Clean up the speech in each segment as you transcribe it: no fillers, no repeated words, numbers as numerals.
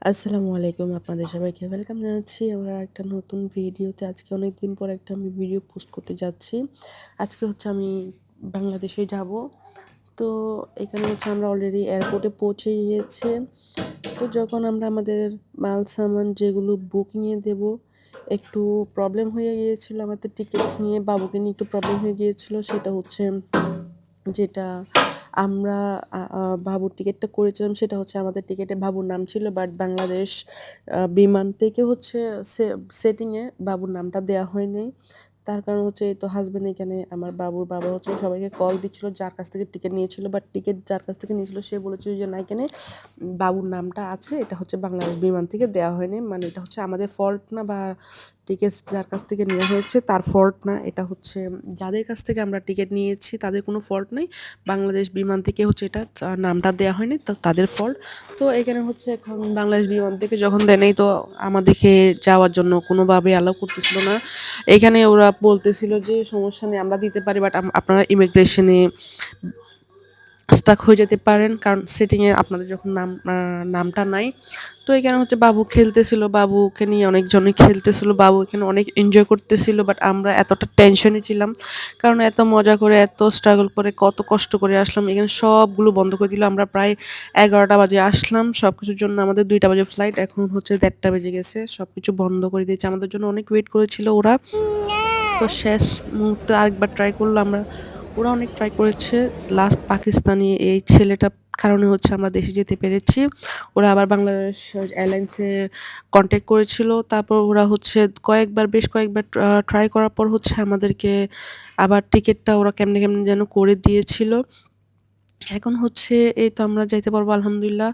আসসালামু আলাইকুম। আপনাদের সবাইকে ওয়েলকাম জানাচ্ছি আমরা একটা নতুন ভিডিওতে। আজকে অনেকদিন পর একটা আমি ভিডিও পোস্ট করতে যাচ্ছি। আজকে হচ্ছে আমি বাংলাদেশে যাব। তো এখানে হচ্ছে আমরা অলরেডি এয়ারপোর্টে পৌঁছে গিয়েছি। তো যখন আমরা আমাদের মাল সামান যেগুলো বুক নিয়ে দেব, একটু প্রবলেম হয়ে গিয়েছিল আমাদের টিকেটস নিয়ে, বাবুকে নিয়ে একটু প্রবলেম হয়ে গিয়েছিল। সেটা হচ্ছে যেটা আমরা বাবুর টিকেটটা করেছিলাম সেটা হচ্ছে আমাদের টিকেটে বাবুর নাম ছিল, বাট বাংলাদেশ বিমান থেকে হচ্ছে সেটিংয়ে বাবুর নামটা দেওয়া হয়নি। তার কারণ হচ্ছে এই তো হাজব্যান্ড এখানে আমার বাবুর বাবা হচ্ছে সবাইকে কল দিচ্ছিল যার কাছ থেকে টিকিট নিয়েছিল, বাট টিকিট যার কাছ থেকে নিয়েছিল সে বলেছিল যে না, এখানে বাবুর নামটা আছে, এটা হচ্ছে বাংলাদেশ বিমান থেকে দেওয়া হয়নি। মানে এটা হচ্ছে আমাদের ফল্ট না, বা টিকিট যার কাছ থেকে নেওয়া হয়েছে তার ফল্ট না, এটা হচ্ছে যাদের কাছ থেকে আমরা টিকিট নিয়েছি তাদের কোনো ফল্ট নেই। বাংলাদেশ বিমান থেকে হচ্ছে এটা নামটা দেওয়া হয়নি, তো তাদের ফল্ট। তো এখানে হচ্ছে এখন বাংলাদেশ বিমান থেকে যখন দেয় নাই, তো আমাদেরকে যাওয়ার জন্য কোনোভাবে অ্যালাউ করতেছিল না। এখানে ওরা বলতেছিল যে সমস্যা নেই, আমরা দিতে পারি, বাট আপনারা ইমিগ্রেশনে স্টাক হয়ে যেতে পারেন, কারণ সেটিংয়ে আপনাদের যখন নামটা নাই। তো এখানে হচ্ছে বাবু খেলতেছিল, বাবুকে নিয়ে অনেকজনই খেলতেছিল, বাবু এখানে অনেক এনজয় করতেছিল, বাট আমরা এতটা টেনশনে ছিলাম, কারণ এত মজা করে এত স্ট্রাগল করে কত কষ্ট করে আসলাম, এখানে সবগুলো বন্ধ করে দিল। আমরা প্রায় 11টা বাজে আসলাম, সব কিছুর জন্য আমাদের 2টা বাজে ফ্লাইট, এখন হচ্ছে 1:30 বেজে গেছে, সব কিছু বন্ধ করে দিয়েছে। আমাদের জন্য অনেক ওয়েট করেছিল ওরা। তো শেষ মুহূর্তে আরেকবার ট্রাই করলো আমরা, ওরা অনেক ট্রাই করেছে। লাস্ট পাকিস্তানি এই ছেলেটার কারণে হচ্ছে আমরা দেশে যেতে পেরেছি। ওরা আবার বাংলাদেশ এয়ারলাইন্সে কন্ট্যাক্ট করেছিল, তারপর ওরা হচ্ছে বেশ কয়েকবার ট্রাই করার পর হচ্ছে আমাদেরকে আবার টিকিটটা ওরা কেমনে কেমনে যেন করে দিয়েছিল। এখন হচ্ছে এই তো আমরা যাইতে পারবো আলহামদুলিল্লাহ।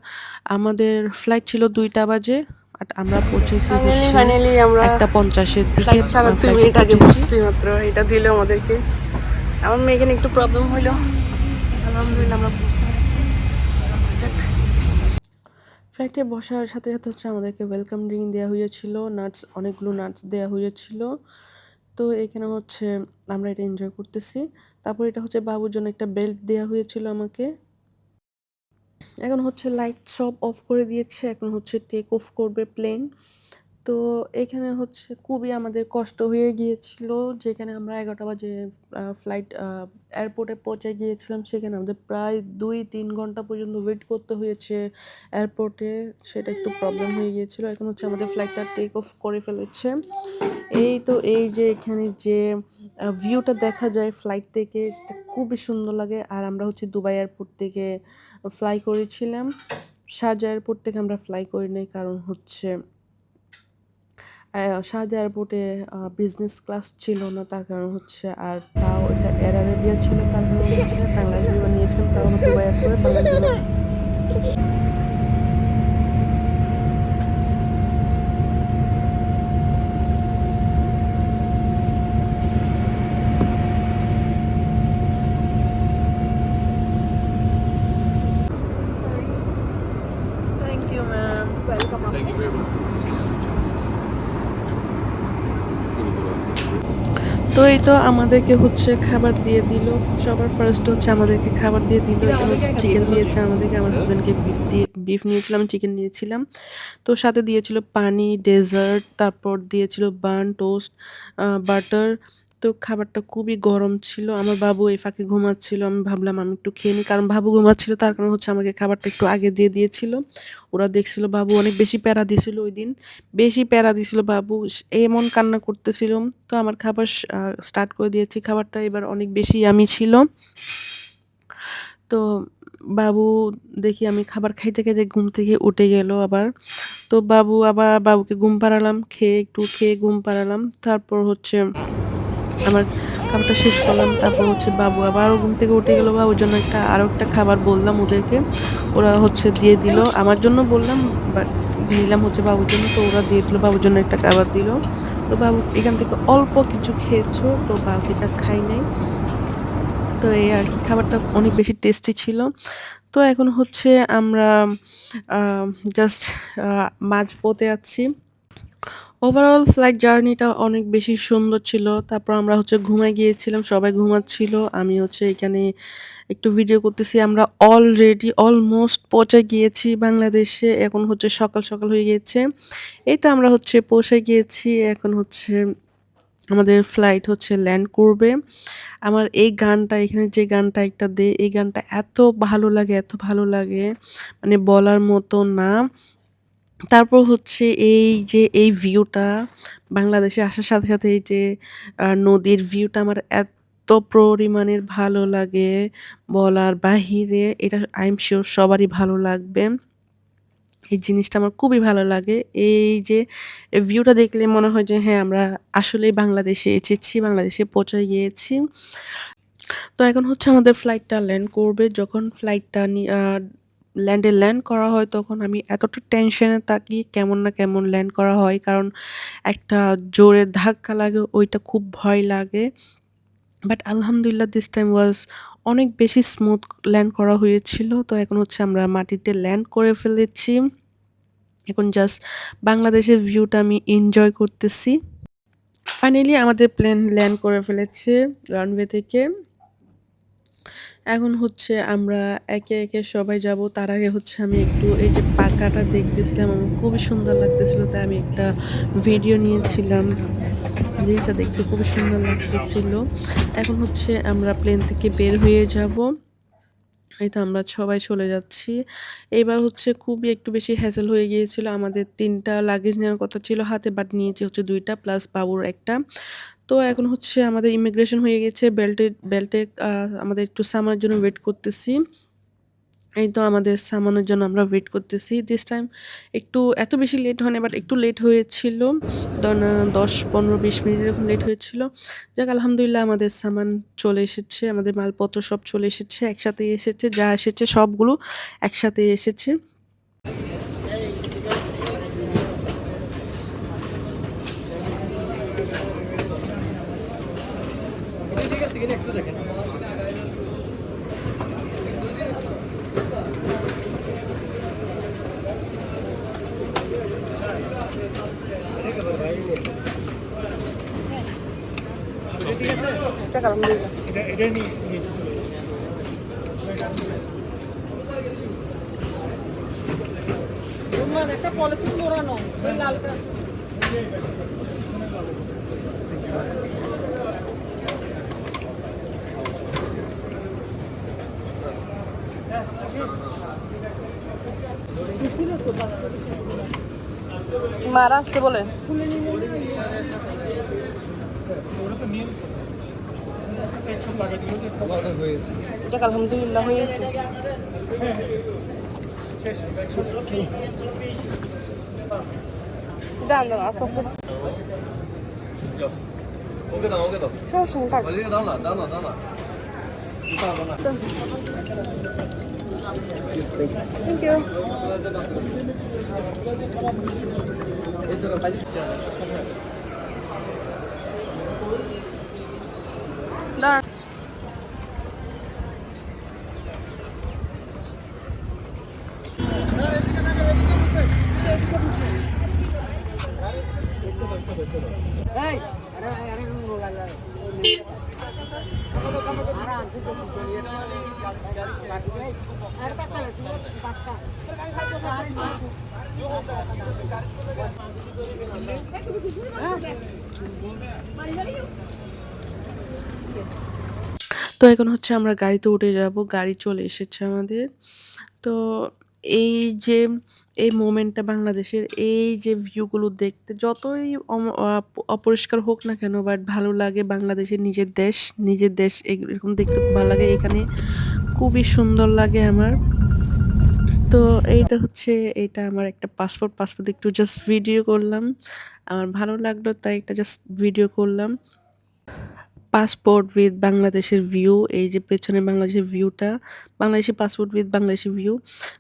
আমাদের ফ্লাইট ছিল 2টা বাজে, আর আমরা পৌঁছেছি হচ্ছে ফাইনালি আমরা 1:50-এর দিকে ফ্লাইট ছাড়ার 2 ফ্লাইটে মিনিট আগে পৌঁছেছি। বসছি মাত্র, এটা দিল আমাদেরকে। আমার মেয়ে এখানে একটু প্রবলেম হইলো, আলহামদুলিল্লাহ আমরা বুঝতে পারছি। ফ্লাইটে বসার সাথে সাথে হচ্ছে আমাদেরকে ওয়েলকাম ড্রিঙ্ক দেওয়া হয়েছিল, অনেকগুলো নাটস দেওয়া হয়েছিল। তো এখানে হচ্ছে আমরা এটা এনজয় করতেছি। তারপর এটা হচ্ছে বাবুর জন্য একটা বেল্ট দেওয়া হয়েছিল আমাকে। এখন হচ্ছে লাইট সব অফ করে দিয়েছে, এখন হচ্ছে টেক অফ করবে প্লেন। তো এখানে হচ্ছে খুবই আমাদের কষ্ট হয়ে গিয়েছিল, যেখানে আমরা 11টা বাজে ফ্লাইট এয়ারপোর্টে পৌঁছে গিয়েছিলাম, সেখানে আমাদের প্রায় 2-3 ঘন্টা পর্যন্ত ওয়েট করতে হয়েছে এয়ারপোর্টে। সেটা একটু প্রবলেম হয়ে গিয়েছিল। এখন হচ্ছে আমাদের ফ্লাইটটা টেক অফ করে ফেলেছে। এই তো এই যে এখানে যে ভিউটা দেখা যায় ফ্লাইট থেকে, সেটা খুবই সুন্দর লাগে। আর আমরা হচ্ছে দুবাই এয়ারপোর্ট থেকে ফ্লাই করেছিলাম, শারজা এয়ারপোর্ট থেকে আমরা ফ্লাই করি নাই, কারণ হচ্ছে শারজা এয়ারপোর্টে বিজনেস ক্লাস ছিল না, তার কারণ হচ্ছে, আর তাও এটা এয়ার আরাবিয়া ছিল, তার কারণ হচ্ছে বাংলাদেশ বিমান নিয়েছিলাম, তাও আবার দুবাই এয়ারপোর্টে Bangladesh Biman. Thank you ma'am, welcome. Thank you very much. তো এই তো আমাদেরকে হচ্ছে খাবার দিয়ে দিল। সবার ফার্স্ট হচ্ছে আমাদেরকে খাবার দিয়ে দিল। এটা এখানে আমাদেরকে হচ্ছে একা দিয়ে চিকেন দিল যে। দিয়েছে আমাদেরকে, আমার হাজব্যান্ডকে বিফ নিয়েছিলাম, চিকেন নিয়েছিলাম। তো সাথে দিয়েছিল পানি, ডেজার্ট, তারপর দিয়েছিল বান, টোস্ট, বাটার। তো খাবারটা খুবই গরম ছিল। আমার বাবু এই ফাঁকে ঘুমাচ্ছিল, আমি ভাবলাম আমি একটু খেয়ে নিই, কারণ বাবু ঘুমাচ্ছিল, তার কারণ হচ্ছে আমাকে খাবারটা একটু আগে দিয়ে দিয়েছিল। ওরা দেখছিল বাবু অনেক বেশি প্যারা দিছিল ওই দিন, বেশি প্যারা দিছিল বাবু, এমন কান্না করতেছিল। তো আমার খাবার স্টার্ট করে দিয়েছি, খাবারটা এবার অনেক বেশি ইয়ামি ছিল। তো বাবু দেখি আমি খাবার খাইতে খাইতে ঘুম থেকে উঠে গেল আবার। তো বাবুকে ঘুম পাড়ালাম, খেয়ে ঘুম পাড়ালাম। তারপর হচ্ছে আমার খাবারটা শেষ করলাম। তারপর হচ্ছে বাবু আবারও ঘুম থেকে উঠে গেল, বাবুর জন্য আরও একটা খাবার বললাম ওদেরকে, ওরা হচ্ছে দিয়ে দিল। আমার জন্য বললাম, বাট নিলাম হচ্ছে বাবুর জন্য, তো ওরা দিয়ে দিল, বাবুর জন্য একটা খাবার দিল। তো বাবু এখান থেকে অল্প কিছু খেয়েছো, তো বাকিটা খাই নাই। তো এই আর কি, খাবারটা অনেক বেশি টেস্টি ছিল। তো এখন হচ্ছে আমরা জাস্ট মাঝপথে আছি। ওভারঅল ফ্লাইট জার্নিটা অনেক বেশি সুন্দর ছিল। তারপর আমরা হচ্ছে ঘুমায় গিয়েছিলাম। সবাই ঘুমাচ্ছিল। আমি হচ্ছে এখানে একটু ভিডিও করতেছি। আমরা অলরেডি অলমোস্ট পৌঁছে গিয়েছি বাংলাদেশে। এখন হচ্ছে সকাল, সকাল হয়ে গিয়েছে। এই তো আমরা হচ্ছে পৌঁছে গিয়েছি। এখন হচ্ছে আমাদের ফ্লাইট হচ্ছে ল্যান্ড করবে। আমার এই গানটা এখানে যে গানটা একটা দেয়, এই গানটা এত ভালো লাগে, এত ভালো লাগে মানে বলার মতো না। তারপর হচ্ছে এই যে এই ভিউটা বাংলাদেশে আসার সাথে, সাথে এই যে নদীর ভিউটা আমার এত পরিমাণের ভালো লাগে বলার বাহিরে। এটা আই এম সিউর সবারই ভালো লাগবে। এই জিনিসটা আমার খুবই ভালো লাগে। এই যে ভিউটা দেখলে মনে হয় যে হ্যাঁ, আমরা আসলেই বাংলাদেশে এসেছি, বাংলাদেশে পৌঁছে গিয়েছি। তো এখন হচ্ছে আমাদের ফ্লাইটটা ল্যান্ড করবে। যখন ফ্লাইটটা ল্যান্ড করা হয় তখন আমি এতটা টেনশনে থাকি কেমন না কেমন ল্যান্ড করা হয়। কারণ একটা জোরে ধাক্কা লাগে ওইটা খুব ভয় লাগে। বাট আলহামদুলিল্লাহ দিস টাইম ওয়াজ অনেক বেশি স্মুথ ল্যান্ড করা হয়েছিল। তো এখন হচ্ছে আমরা মাটিতে ল্যান্ড করে ফেলেছি। এখন জাস্ট বাংলাদেশের ভিউটা আমি এনজয় করতেছি। ফাইনালি আমাদের প্লেন ল্যান্ড করে ফেলেছে রানওয়ে থেকে। এখন হচ্ছে আমরা একে, একে সবাই যাবো। তার আগে হচ্ছে আমি একটু এই যে পাখাটা দেখতেছিলাম, আমার খুবই সুন্দর লাগতেছিল। তাই আমি একটা ভিডিও নিয়েছিলাম। জিনিসটা দেখতে খুবই সুন্দর লাগতেছিল। এখন হচ্ছে আমরা প্লেন থেকে বের হয়ে যাবো। এই তো আমরা সবাই চলে যাচ্ছি। এবার হচ্ছে খুবই একটু বেশি হ্যাসেল হয়ে গিয়েছিল। আমাদের ৩ টা লাগেজ নেওয়ার কথা ছিল হাতে, বাট নিয়েছি হচ্ছে ২ টা প্লাস বাবুর ১ টা। তো এখন হচ্ছে আমাদের ইমিগ্রেশন হয়ে গেছে। বেল্টে আমাদের একটু সামার জন্য ওয়েট করতেছি। এই তো আমাদের সামানের জন্য আমরা ওয়েট করতেছি। দিস টাইম একটু এত বেশি লেট হয় নাই, বাট একটু লেট হয়েছিল। ধরেন ১০, ১৫, ২০ মিনিট এরকম লেট হয়েছিল। যাক আলহামদুলিল্লাহ আমাদের সামান চলে এসেছে। আমাদের মালপত্র সব চলে এসেছে। একসাথেই এসেছে। যা এসেছে সবগুলো একসাথেই এসেছে। যাক আলহামদুলিল্লাহ। একটা পলিথিন মোড়ানো ওই লালটা। মারা আসছে বলে যাক আলহামদুলিল্লাহ হয়েছে। দাঁড়ান দাঁড়ান আস্তে আস্তে সমস্যা নেই কাট। Thank you. দাঁড়ান তো এখন হচ্ছে আমরা গাড়িতে উঠে যাব। গাড়ি চলে এসেছে আমাদের। তো এই যে এই মোমেন্টটা বাংলাদেশের এই যে ভিউগুলো দেখতে যতই অপরিষ্কার হোক না কেন, বাট ভালো লাগে। বাংলাদেশের নিজের দেশ এরকম দেখতে খুব ভালো লাগে। এখানে খুবই সুন্দর লাগে আমার। তো এইটা হচ্ছে এইটা আমার একটা পাসপোর্ট একটু জাস্ট ভিডিও করলাম। আমার ভালো লাগলো তাই একটা জাস্ট ভিডিও করলাম। পাসপোর্ট উইথ বাংলাদেশের ভিউ, এই যে পেছনে বাংলাদেশের ভিউটা, Bangladeshi passport with Bangladeshi view.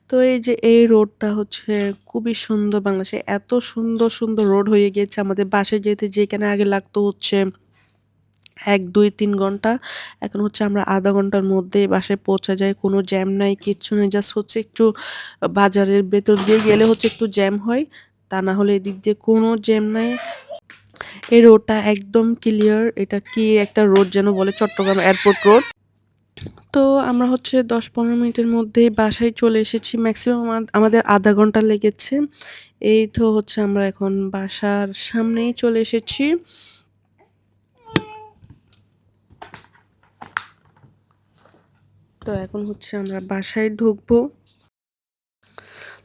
তো এই যে এই রোডটা হচ্ছে খুবই সুন্দর। বাংলাদেশে এত সুন্দর, সুন্দর রোড হয়ে গিয়েছে। আমাদের বাসায় যেতে যেখানে আগে লাগতো হচ্ছে ১, ২, ৩ ঘন্টা, এখন হচ্ছে আমরা আধা ঘন্টার মধ্যে বাসায় পৌঁছা যায়। কোনো জ্যাম নাই, কিচ্ছু নেই। জাস্ট হচ্ছে একটু বাজারের ভেতর দিয়ে গেলে হচ্ছে একটু জ্যাম হয়। তা না হলে এদিক দিয়ে কোনো জ্যাম নাই। এই রোডটা একদম ক্লিয়ার। এটা কি একটা রোড যেন বলে, চট্টগ্রাম এয়ারপোর্ট রোড। তো আমরা হচ্ছে ১০-১৫ মিনিটের মধ্যেই বাসায় চলে এসেছি। ম্যাক্সিমাম আমাদের আধা ঘন্টা লেগেছে। এই তো হচ্ছে আমরা এখন বাসার সামনেই চলে এসেছি। তো এখন হচ্ছে আমরা বাসায় ঢুকবো।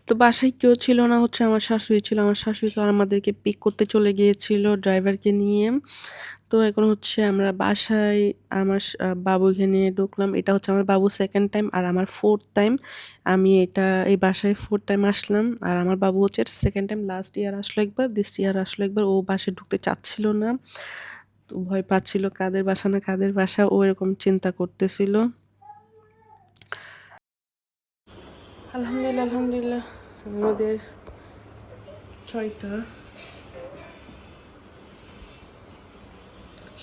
তো বাসায় কেউ ছিল না, হচ্ছে আমার শাশুড়ি ছিল। আমার শাশুড়ি তো আমাদেরকে পিক করতে চলে গিয়েছিল ড্রাইভারকে নিয়ে। তো এখন হচ্ছে আমরা বাসায় আমার বাবুকে নিয়ে ঢুকলাম। এটা হচ্ছে আমার বাবু 2nd টাইম আর আমার 4th টাইম। আমি এই বাসায় 4th টাইম আসলাম। আর আমার বাবু হচ্ছে 2nd টাইম, লাস্ট ইয়ার আসলো একবার, দিস ইয়ার আসলো একবার। ও বাসায় ঢুকতে চাচ্ছিল না। তো ভয় পাচ্ছিল কাদের বাসা না কাদের বাসা, ও এরকম চিন্তা করতেছিল। আলহামদুলিল্লাহ, আলহামদুলিল্লাহ আমাদের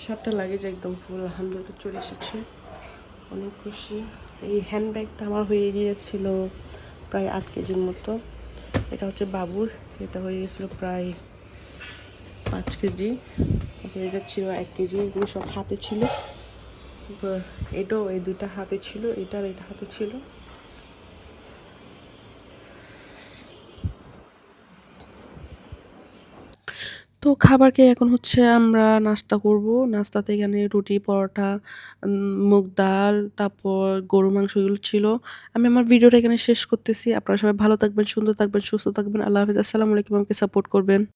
7টা লাগেজ একদম ফুল আলহামদুলিল্লাহ চলে এসেছে। অনেক খুশি। এই হ্যান্ডব্যাগটা আমার হয়ে গিয়েছিল প্রায় 8 কেজির মতো। এটা হচ্ছে বাবুর, এটা হয়ে গেছিলো প্রায় 5 কেজি। এটা ছিল 1 কেজি। এগুলো সব হাতে ছিল। এটাও এই 2টা হাতে ছিল, এটা হাতে ছিল। তো খাবার খেয়ে এখন হচ্ছে আমরা নাস্তা করব। নাস্তাতে এখানে রুটি, পরোটা, মুগ ডাল, তারপর গরুর মাংস এগুলো ছিল। আমি আমার ভিডিওটা এখানে শেষ করতেছি। আপনারা সবাই ভালো থাকবেন, সুন্দর থাকবেন, সুস্থ থাকবেন। আল্লাহ হাফেজ। আসসালামু আলাইকুম। আমাকে সাপোর্ট করবেন।